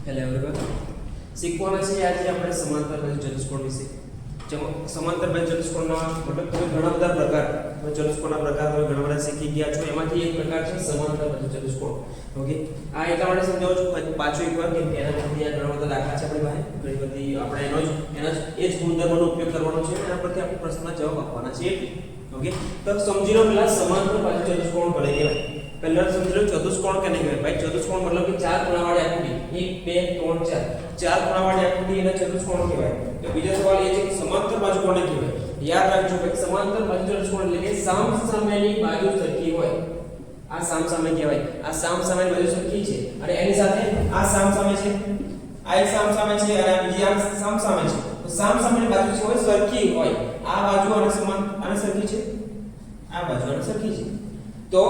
Hello everyone, શીખવાના છે આજે આપણે સમાંતર બાજુ ચતુષ્કોણ વિશે. સમાંતર બાજુ ચતુષ્કોણના મતલબ તમે ઘણા બધા પ્રકાર ચતુષ્કોણના પ્રકાર તમે ઘણા બધા શીખી ગયા છો. એમાંથી એક પ્રકાર છે સમાંતર બાજુ ચતુષ્કોણ. ઓકે, આ એટલા માટે સમજાવું છું પાછું એકવાર કે એનામાંથી આ ઘણા બધા દાખલા છે આપણી પાસે, ઘણી બધી આપણે એના એ જ ગુણધર્મનો ઉપયોગ કરવાનો છે. એના પરથી આપણે પ્રશ્નના જવાબ આપવાના છે. ઓકે, તો સમજી લો પેલા સમાંતર બાજુ ચતુષ્કોણ કોને કહેવાય. પહેલા સમજી લો ચતુષ્કોણ કેને કહેવાય. ભાઈ ચતુષ્કોણ મતલબ કે ચાર ખૂણાવાળી આકૃતિ 1 2 3 4 ચાર ખૂણાવાળી આકૃતિ એને ચતુષ્કોણ કહેવાય. તો બીજો સવાલ એ છે કે સમાંતર બાજુ કોને કહેવાય. યાદ રાખજો ભાઈ, સમાંતર બાજુ ચતુષ્કોણ એટલે કે સામસામેની બાજુ સરખી હોય. આ સામસામે કહેવાય. આ સામસામેની બાજુ સરખી છે અને એની સાથે આ સામસામે છે, આ એક સામસામે છે અને આ બીજી આ સામસામે છે. તો સામસામેની બાજુ છે હોય સરખી હોય. આ બાજુ અને સમાન અને સરખી છે, આ બાજુ અને સરખી છે. તો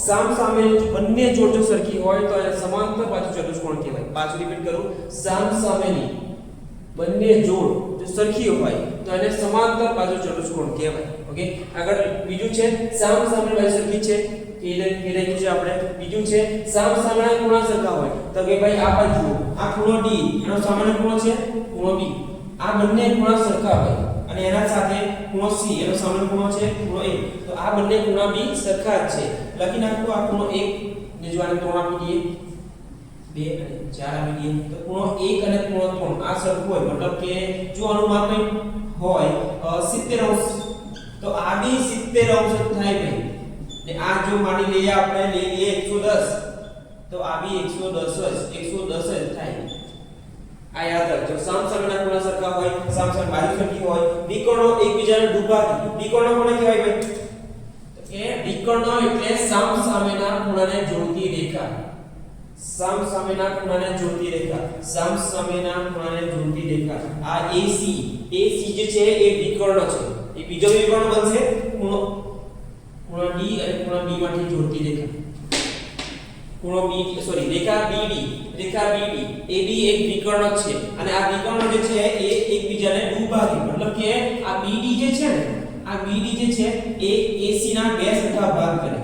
સામસામે બંને જોડ જો સરખી હોય તો એને સમાંતર બાજુ ચતુષ્કોણ કહેવાય. પાછું રિપીટ કરું, સામસામેની બંને જોડ જો સરખી હોય તો એને સમાંતર બાજુ ચતુષ્કોણ કહેવાય. ઓકે, આગળ બીજું છે સામસામેની બાજુ સરખી છે કે લખ્યું છે આપણે. બીજું છે સામસામેના ખૂણા સરખા હોય. તો કે ભાઈ આ બાજુ આ ખૂણો D એનો સામાન્ય ખૂણો છે ખૂણો B. આ બંને ખૂણા સરખા હોય અને એના સાથે ખૂણો C એનો સામાન્ય ખૂણો છે ખૂણો A. તો આ બંને ખૂણા B સરખા જ છે. લખી નાખો આ ખૂણો 1 ને જો આને 3 આપી દઈએ, 2 અને 4 આપી દઈએ તો ખૂણો 1 અને ખૂણો 3 આ સરખું હોય. મતલબ કે જો આનું માપ હોય 70 અંશ તો આ બી 70 અંશ થાય ભાઈ. ને આ જો માની લઈએ આપણે લઈ લઈએ 110 તો આ બી 110 જ થાય. આ યાદ રાખજો, સામસામેના ખૂણા સરખા હોય, સામસામે બાજુ સરખી હોય, વિકર્ણો એકબીજાને ડૂબાકી. વિકર્ણો કોને કહેવાય ભાઈ? તો કે વિકર્ણો એટલે સામસામેના ખૂણાને જોડતી રેખા. સામસામેના ખૂણાને જોડતી રેખા, સામસામેના ખૂણાને જોડતી રેખા. આ AC જે છે એ વિકર્ણ છે. એ બીજો વિકર્ણ બનશે ખૂણો D અને ખૂણો B માંથી જોડતી રેખા. ખૂણો B રેખા BD એ બી એક વિકર્ણ છે અને આ વિકર્ણ જે છે એ એકબીજાને ડૂબાકે. મતલબ કે આ BD જે છે ને, આ BD જે છે એ AC ના બે સરખા ભાગ કરે.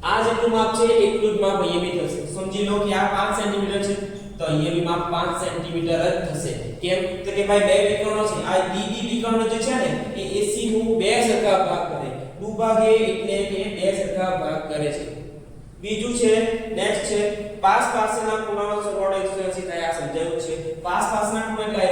આ જેટલું માપ છે એટલું જ માપ અહીંયા બી થશે. સમજી લો કે આ 5 સેન્ટીમીટર છે તો અહીંયા બી માપ 5 સેન્ટીમીટર જ થશે. કેમ તો કે ભાઈ બે વિકર્ણો છે. આ BD વિકર્ણ જે છે ને એ AC નું બે સરખા ભાગ કરે. ડૂબાકે એટલે કે બે સરખા ભાગ કરે છે. બીજું છે નેક્સ્ટ છે પાસના ખૂણાનો સરવાળો 180 થાય. આ સમજાયું છે. પાસના ખૂણા એટલે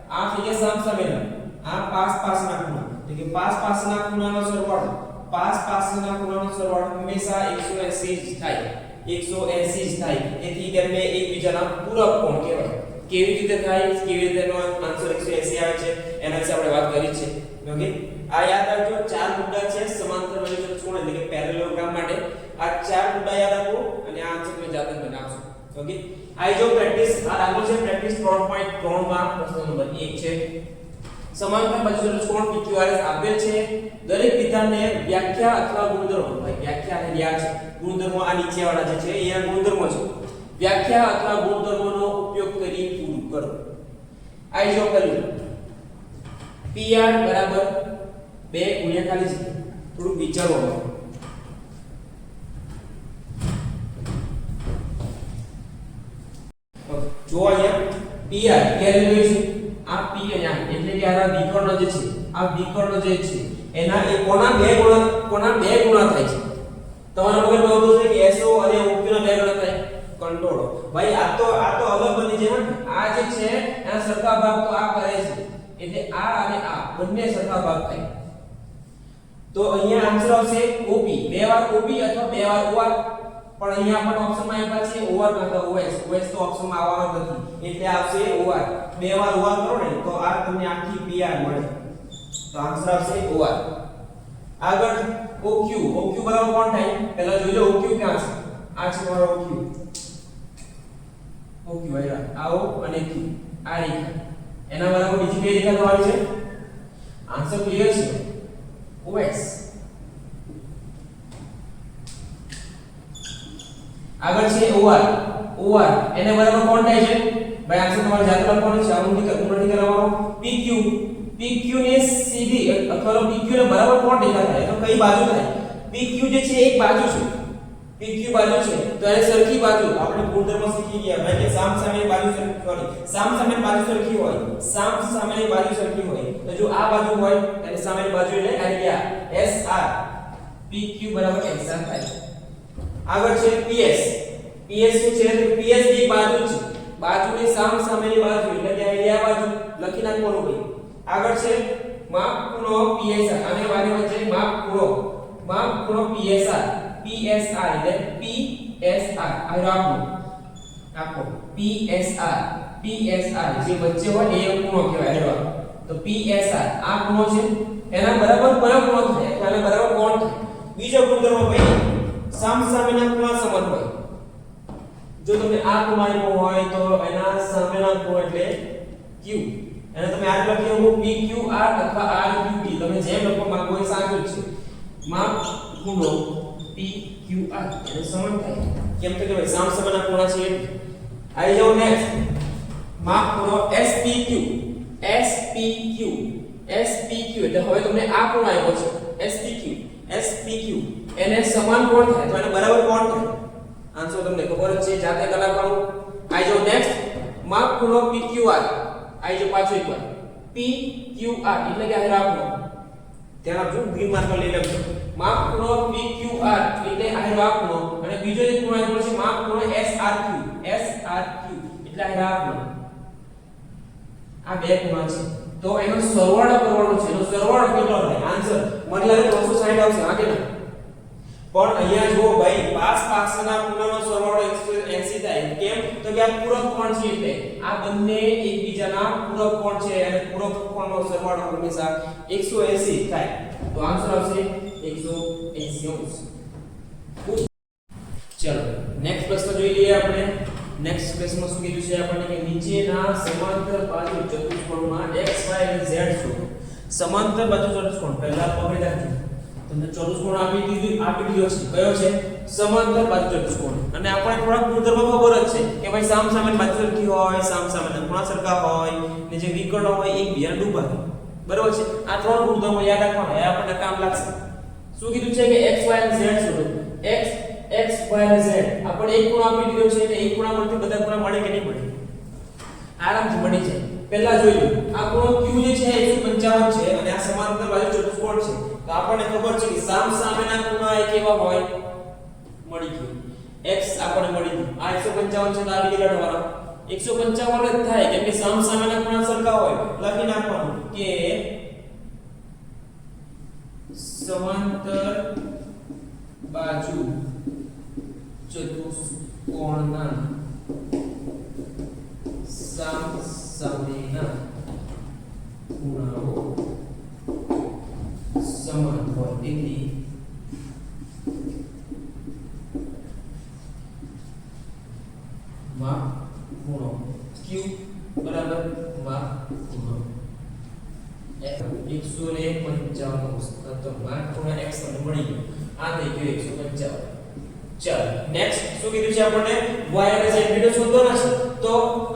આ થઈ ગયા સામસામેના. આ પાસના ખૂણા એટલે કે પાસના ખૂણાનો સરવાળો, પાસના ખૂણાનો સરવાળો હંમેશા 180 જ થાય. 180 જ થાય. તેથી તેમને એકબીજાના પૂરક કોણ કહેવાય. કેવી રીતે થાય, કેવી રીતે એનો આન્સર 180 આવે છે એના વિશે આપણે વાત કરી છે. ઓકે, આ યાદ રાખજો. ચાર મુદ્દા છે સમાંતર બાજુ ચતુષ્કોણ એટલે કે પેરેલોગ્રામ માટે. આ ચાર મુદ્દા યાદ રાખો અને આ આન્સર તમે જાતે બનાવશો. ઓકે, આઈ જો પ્રેક્ટિસ આ દાખલો છે પ્રેક્ટિસ 3.3 માં પ્રશ્ન નંબર 1 છે. સમાંતર બાજુ ચતુષ્કોણ PQRS આપેલ છે. દરેક વિધાનને વ્યાખ્યા અથવા ગુણધર્મો, ભાઈ વ્યાખ્યા અને યાદ છે, ગુણધર્મો આ નીચે વાળા જે છે એ ગુણધર્મો છે. વ્યાખ્યા અથવા ગુણધર્મોનો ઉપયોગ કરી પૂરું કરો. આઈ જો પહેલું PR બરાબર 2 ગુણ્યા ખાલી છે. થોડું વિચારવાનું. જો અહીંયા PR ક્યારે જોઈશું? આ P અહીંયા એટલે કે આ વિકર્ણ જે છે, આ વિકર્ણ જે છે એના એ કોના બે ગુણા થાય છે. તમારા મગજમાં આવતું છે કે SO અને OQ ના બે ગુણા થાય. કંટ્રોલ ભાઈ, આ તો અલગ બની જાય. આ જે છે એના સરખા ભાગ તો આ કરે છે એટલે આ અને આ બંને સરખા ભાગ થાય. તો અહીંયા આન્સર આવશે OP. બે વાર OP અથવા બે વાર OR. પણ અહીંયા આપણને ઓપ્શનમાં આપ્યા છે OR કાં OS. OS તો ઓપ્શનમાં આવવાનો નથી એટલે આવશે OR. બે વાર OR કરો ને તો આ તમને આખી PR મળે. તો આન્સર આવશે OR. આગળ OQ. OQ બરાબર કોણ થાય? પહેલા જોઈ લો OQ ક્યાં છે. આ છે મારો OQ. OQ આયા આ O અને Q આ રેખા. એના બરાબર બીજી કઈ રેખા થવાની છે? આન્સર ક્લિયર છે OS. આગળ છે OR. એને બરાબર કોણ થાય છે? ભાઈ આન્સર તમારે જાતે લખવાનો છે. આવું નથી કરવાનો. PQ ને સીધી અથવા PQ ને બરાબર કોણ રેખા થાય? તો કઈ બાજુ થાય? PQ જે છે એક બાજુ છે. PQ બાજુ છે તો એને સરખી બાજુ આપણે ગુણધર્મ શીખી ગયા ભાઈ કે સામસામેની બાજુ સરખી હોય, સામસામેની બાજુ સરખી હોય, સામસામેની બાજુ સરખી હોય તો જો આ બાજુ હોય એને સામેની બાજુ એટલે આવી ગયા SR PQ બરાબર SR થાય. આગળ છે PS. PS શું છે? તો PS ની બાજુ છે, બાજુની સામસામેની બાજુ એટલે કે આ બાજુ લખી નાખવાનું ભાઈ. આગળ છે માપ ખૂણો PSR અને બાજુ વચ્ચે માપ ખૂણો PSR. PSR એટલે PSR આપો PSR જે વચ્ચે હોય એ ખૂણો કહેવાય. હેડો તો PSR આ ખૂણો છે એના બરાબર કયો ખૂણો થાય તો આના બરાબર કોણ થાય. બીજો ગુણધર્મ ભાઈ સામસામેના ખૂણા સમાન હોય. જો તમે આ ખૂણો આપ્યો હોય તો એના સામેના ખૂણો એટલે Q. એને તમે આ લખ્યો PQR અથવા RQT તમે જેમ લખો માંગો એ સાચું છે. માપ ખૂણો PQR એને સમાન થાય. કેમ કે ભાઈ સામસામેના ખૂણા છે. આવી જાઓ નેક્સ્ટ. માપ ખૂણો SPQ એટલે હવે તમને આ ખૂણો આવ્યો છે SPQ એને સમાન કોણ થાય તો એને બરાબર કોણ થાય. આન્સર તમને ખબર જ છે, જાતે કલાકવાનું. આવી જાઓ નેક્સ્ટ. માપ ખૂણો PQR આવી જાઓ પાછો એકવાર PQR એટલે કે આ રાખો ત્યાં આપજો ગ્રીન માર્કર લઈ લેજો. માપ ખૂણો PQR એટલે આ રાખો અને બીજો એક ખૂણો આવ્યો છે માપ ખૂણો SRQ એટલે આ રાખો. આ બે ખૂણા છે તો એનો સરવાળો કરવાનો છે. એનો સરવાળો કેટલો થાય? આન્સર મને લાગે 360 આવશે. હા કે ના? પણ અહીંયા જો ભાઈ પાસના ખૂણાનો સરવાળો 180 થાય. કેમ? તો કે આ પૂરક કોણ છે એટલે આ બંને એકબીજાના પૂરક કોણ છે અને પૂરક કોણનો સરવાળો હંમેશા 180 થાય. તો આન્સર આવશે 180 અંશ. ચલો નેક્સ્ટ પ્રશ્ન જોઈ લઈએ આપણે. નેક્સ્ટ પ્રશ્નમાં શું કીધું છે આપણને કે નીચેના સમાંતર બાજુ ચતુષ્કોણમાં x y અને z શોધો. સમાંતર બાજુ ચતુષ્કોણ પહેલા પકડી રાખજો. તમને ચતુષ્કોણ આપી દીધો છે. કયો છે? સમાંતર બાજુ ચતુષ્કોણ. અને આપણે થોડા ગુણધર્મ ખબર જ છે કે ભાઈ સામસામેની બાજુ સરખી હોય, સામસામેના ખૂણા સરખા હોય ને જે વિકર્ણ હોય એક બીજાને ડૂબા. બરાબર છે? આ ત્રણ ગુણધર્મો યાદ રાખવાના, એ આપણને કામ લાગશે. શું કીધું છે કે x y અને z શોધો. x y અને z આપણે એક ખૂણો આપી દીધો છે એટલે એક ખૂણામાંથી બધા ખૂણા મળે કે નહીં મળે? આરામથી મળી જાય. પહેલા જોઈ લો આ ખૂણો q જે છે 155 છે અને આ સમાંતર બાજુ ચતુષ્કોણ છે. તો આપણને ખબર છે કે સામસામેના ખૂણા એ કેવા હોય? મળી ગયું. x આપણને મળી ગયું. આ 155 છે તો આ બીજા લખવાનો 155 જ થાય કેમ કે સામસામેના ખૂણા સરખા હોય. લખી નાખવાનું કે સમાંતર બાજુ ચતુષ્કોણના સામસામેના ખૂણાઓ સમાન હોય. તેથી માપ ખૂણો q બરાબર માપ ખૂણો 155 તો માપ ખૂણો x મળી ગયો. આ થઈ ગયો 155. ચાલો નેક્સ્ટ શું કીધું છે આપણને? y અને z વિડિયો શોધવાના છે. તો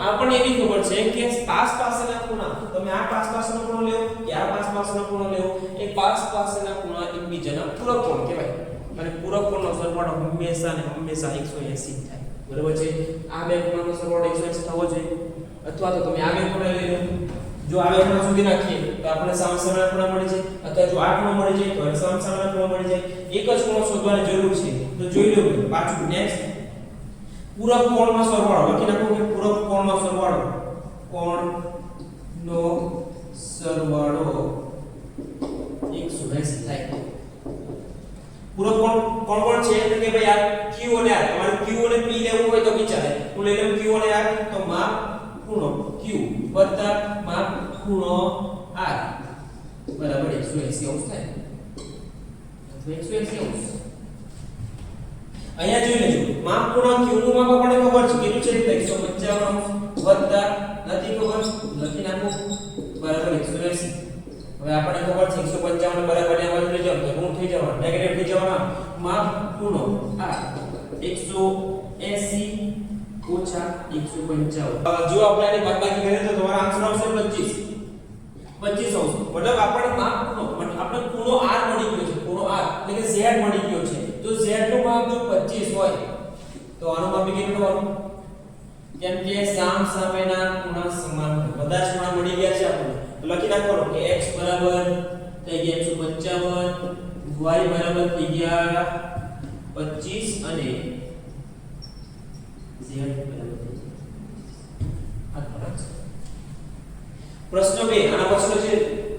આપણને એવી ખબર છે કે પાસના ખૂણા તમે આ પાસનો ખૂણો લ્યો કે આ પાસનો ખૂણો લ્યો એ પાસના ખૂણા એકબીજાના પૂરક કોણ કહેવાય. અને પૂરક કોણનો સરવાળો હંમેશા 180 થાય. બરાબર છે? આ બે ખૂણાનો સરવાળો 180 થવો જોઈએ. અથવા તો તમે આ બે ખૂણા લઈ લો. જો આ બે ખૂણા સુધી નાખીએ તો આપણે સામસામેના ખૂણા મળી જાય. અથવા જો આ ખૂણો મળી જાય તો સામસામેના ખૂણા મળી જાય. એક જ ખૂણો શોધવાની જરૂર છે. તો જોઈ લો પાછું નેક્સ્ટ. પૂરક કોણનો સરવાળો લખી નાખો કે પૂરક કોણનો સરવાળો 180 થાય. પૂરક કોણ છે એટલે કે ભાઈ આ q અને r તમારે q અને p લેવું હોય તો વિચારે હું લઈ લઉં q અને r તો માપ ખૂણો q વત્તા માપ ખૂણો r બરાબર 180 અંશ થાય. 180 અંશ. અહીંયા જોઈ લેજો માપ ખૂણો q નું માપ આપણને ખબર છે કેટલું છે 155 અંશ વત્તા નથી ખબર લખી નાખો બરાબર 180. હવે આપણને ખબર છે 155 બરાબર ને બાજુ લઈ જાવ તો ઋણ થઈ જવાનું નેગેટિવ થઈ જવાનું. માપ ખૂણો આ 180 ઓછા 155. જો આપણે આની બાદબાકી કરીએ તો તમારો આન્સર આવશે 25 અંશ. મતલબ આપણે માપ ખૂણો આપણે ખૂણો r મળી ગયો છે. ખૂણો r એટલે કે z મળી ગયો છે. તો z z નું માપ જો 25 હોય તો આનું માપ બી કેટલું આવવાનું? કેમ કે સામ સામેના ખૂણા સમાન હોય. બધા જ ખૂણા મળી ગયા છે આપણને. તો લખી નાખવાનું કે x બરાબર થઈ ગયા 155, y બરાબર થઈ ગયા 25 અને z બરાબર થઈ ગયા. આ ખબર છે. પ્રશ્ન 2 આના પછીનો છે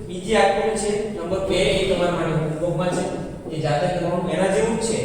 બીજી આકૃતિ છે નંબર 2 એ તમારા માટે હોમવર્કમાં છે એ જાતે કરવાનું એના જેવું જ છે.